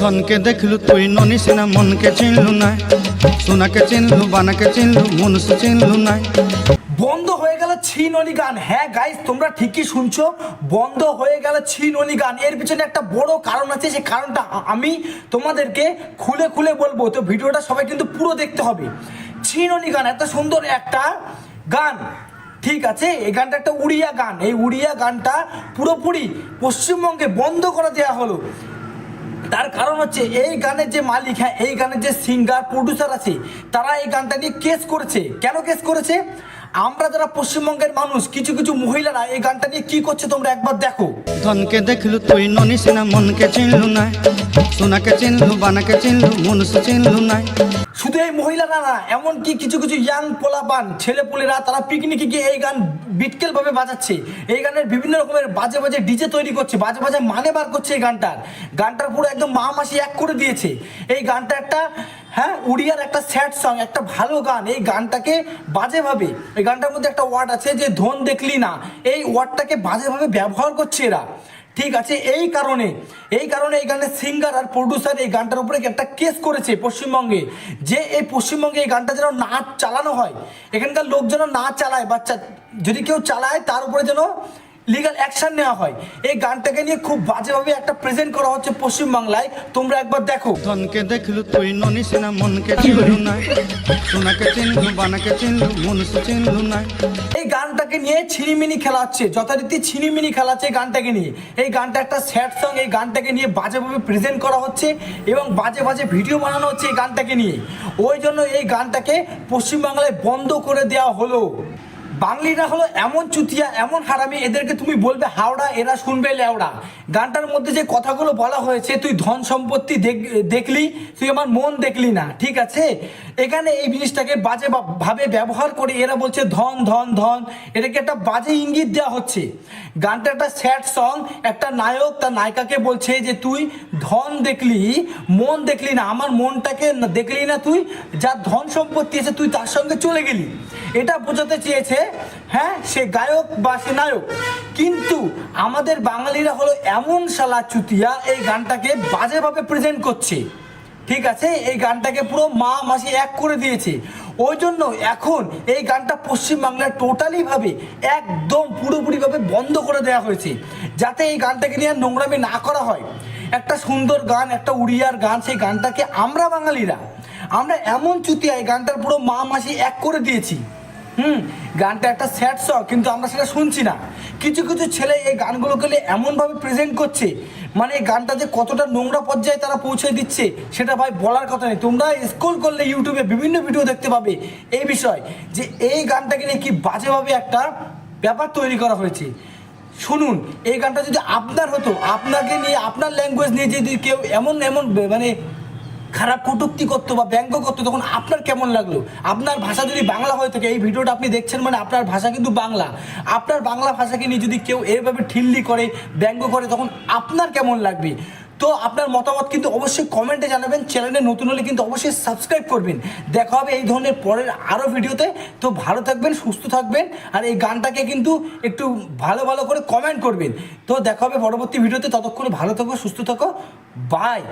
ধনকে দেখলু তুই ননিস না, মনকে চিনলু না, সোনাকে চিনলু, বানাকে চিনলু, মনুষ চিনলু না। বন্ধ হয়ে গেল ছি ননি গান। হ্যাঁ গাইস, তোমরা ঠিকই শুনছো, বন্ধ হয়ে গেল ছি ননি গান। এর পিছনে একটা বড় কারণ আছে, সেই কারণটা আমি তোমাদেরকে খুলে খুলে বলবো। তো ভিডিওটা সবাই কিন্তু পুরো দেখতে হবে। ছি ননি গান এত সুন্দর একটা গান, ঠিক আছে? এই গানটা একটা উড়িয়া গান। এই উড়িয়া গানটা পুরোপুরি পশ্চিমবঙ্গে বন্ধ করে দেওয়া হলো। তার কারণ হচ্ছে এই গানের যে মালিক, হ্যাঁ, এই গানের যে সিঙ্গার প্রডিউসার আছে, তারা এই গানটা নিয়ে কেস করেছে। কেন কেস করেছে? আমরা যারা পশ্চিমবঙ্গের মানুষ, কিছু কিছু মহিলারা এই গানটা নিয়ে কি করছে তোমরা একবার দেখো। ধনকে দেখলু তুই ননিস না, মনকে চিনলু না, সোনাকে চিনলু, বানাকে চিনলু, মনুষ চিনলু না। শুধু এই মহিলারা না, এমনকি কিছু কিছু ইয়াং পোলাপান ছেলেপুলেরা তারা পিকনিকে গিয়ে এই গান বিটকেল ভাবে বাজাচ্ছে। এই গানের বিভিন্ন রকমের বাজে বাজে ডিজে তৈরি করছে, বাজে বাজে মানে বার করছে। এই গানটার পুরো একদম মা মাসি এক করে দিয়েছে। এই গানটা একটা, হ্যাঁ, উড়িয়ার একটা স্যাড সং, একটা ভালো গান। এই গানটাকে বাজেভাবে, এই গানটার মধ্যে একটা ওয়ার্ড আছে যে ধন দেখলি না, এই ওয়ার্ডটাকে বাজেভাবে ব্যবহার করছে এরা, ঠিক আছে? এই কারণে এই গানের সিঙ্গার আর প্রডিউসার এই গানটার উপরে একটা কেস করেছে পশ্চিমবঙ্গে, যে এই পশ্চিমবঙ্গে এই গানটা যেন না চালানো হয়, এখানকার লোক যেন না চালায়, বাচ্চা যদি কেউ চালায় তার উপরে যেন লিগাল অ্যাকশন নেওয়া হয়। এই গানটাকে নিয়ে খুব বাজেভাবে একটা প্রেজেন্ট করা হচ্ছে পশ্চিমবাংলায়, তোমরা একবার দেখো। ধনকে দেখলু তুই ননিস না, মনকে চিনলু না, সোনাকে চিনলু, বানাকে চিনলু, মনুষ চিনলু না। এই গানটাকে নিয়ে ছিনিমিনি খেলা হচ্ছে, যথারীতি ছিনিমিনি খেলা হচ্ছে এই গানটাকে নিয়ে। এই গানটা একটা স্যাড সং, এই গানটাকে নিয়ে বাজেভাবে প্রেজেন্ট করা হচ্ছে এবং বাজে বাজে ভিডিও বানানো হচ্ছে এই গানটাকে নিয়ে। ওই জন্য এই গানটাকে পশ্চিমবাংলায় বন্ধ করে দেওয়া হলো। বাঙালিরা হলো এমন চুতিয়া, এমন হারামি, এদেরকে তুমি বলবে হাওড়া, এরা শুনবে লেওড়া। গানটার মধ্যে যে কথাগুলো বলা হয়েছে, তুই ধন সম্পত্তি দেখলি, তুই আমার মন দেখলি না, ঠিক আছে? এখানে এই জিনিসটাকে বাজে ভাবে ব্যবহার করে এরা বলছে ধন ধন ধন, এটাকে একটা বাজে ইঙ্গিত দেওয়া হচ্ছে। গানটা একটা স্যাড সং, একটা নায়ক তার নায়িকাকে বলছে যে তুই ধন দেখলি, মন দেখলি না, আমার মনটাকে দেখলি না, তুই যার ধন সম্পত্তি আছে তুই তার সঙ্গে চলে গেলি, এটা বোঝাতে চেয়েছে, হ্যাঁ, সে গায়ক বা সে নায়ক। কিন্তু আমাদের বাঙালিরা হলো এমন শালা চুতিয়া, এই গানটাকে বাজেভাবে প্রেজেন্ট করছে, ঠিক আছে? এই গানটাকে পুরো মা মাসি এক করে দিয়েছে। ওই জন্য এখন এই গানটা পশ্চিমবাংলায় টোটালি ভাবে একদম পুরোপুরিভাবে বন্ধ করে দেওয়া হয়েছে, যাতে এই গানটাকে নিয়ে নোংরামি না করা হয়। একটা সুন্দর গান, একটা উড়িয়ার গান, সেই গানটাকে আমরা বাঙালিরা আমরা এমন চুতিয়া, এই গানটার পুরো মা মাসি এক করে দিয়েছি। গানটা একটা স্যাড সং, কিন্তু আমরা সেটা শুনছি না। কিছু কিছু ছেলে এই গানগুলোকে এমনভাবে প্রেজেন্ট করছে, মানে এই গানটা যে কতটা নোংরা পর্যায়ে তারা পৌঁছে দিচ্ছে সেটা ভাই বলার কথা নেই। তোমরা স্ক্রল করলে ইউটিউবে বিভিন্ন ভিডিও দেখতে পাবে এই বিষয়, যে এই গানটাকে নিয়ে কি বাজেভাবে একটা ব্যাপার তৈরি করা হয়েছে। শুনুন, এই গানটা যদি আপনার হতো, আপনাকে নিয়ে, আপনার ল্যাঙ্গুয়েজ নিয়ে যদি কেউ এমন এমন মানে খারাপ কটূক্তি করতো বা ব্যঙ্গ করতো, তখন আপনার কেমন লাগলো? আপনার ভাষা যদি বাংলা হয়ে থাকে, এই ভিডিওটা আপনি দেখছেন মানে আপনার ভাষা কিন্তু বাংলা, আপনার বাংলা ভাষাকে নিয়ে যদি কেউ এভাবে ঠিল্লি করে, ব্যঙ্গ করে, তখন আপনার কেমন লাগবে? তো আপনার মতামত কিন্তু অবশ্যই কমেন্টে জানাবেন। চ্যানেলে নতুন হলে কিন্তু অবশ্যই সাবস্ক্রাইব করবেন। দেখা হবে এই ধরনের পরের আরও ভিডিওতে। তো ভালো থাকবেন, সুস্থ থাকবেন, আর এই গানটাকে কিন্তু একটু ভালো ভালো করে কমেন্ট করবেন। তো দেখা হবে পরবর্তী ভিডিওতে, ততক্ষণে ভালো থাকো, সুস্থ থাকো, বাই।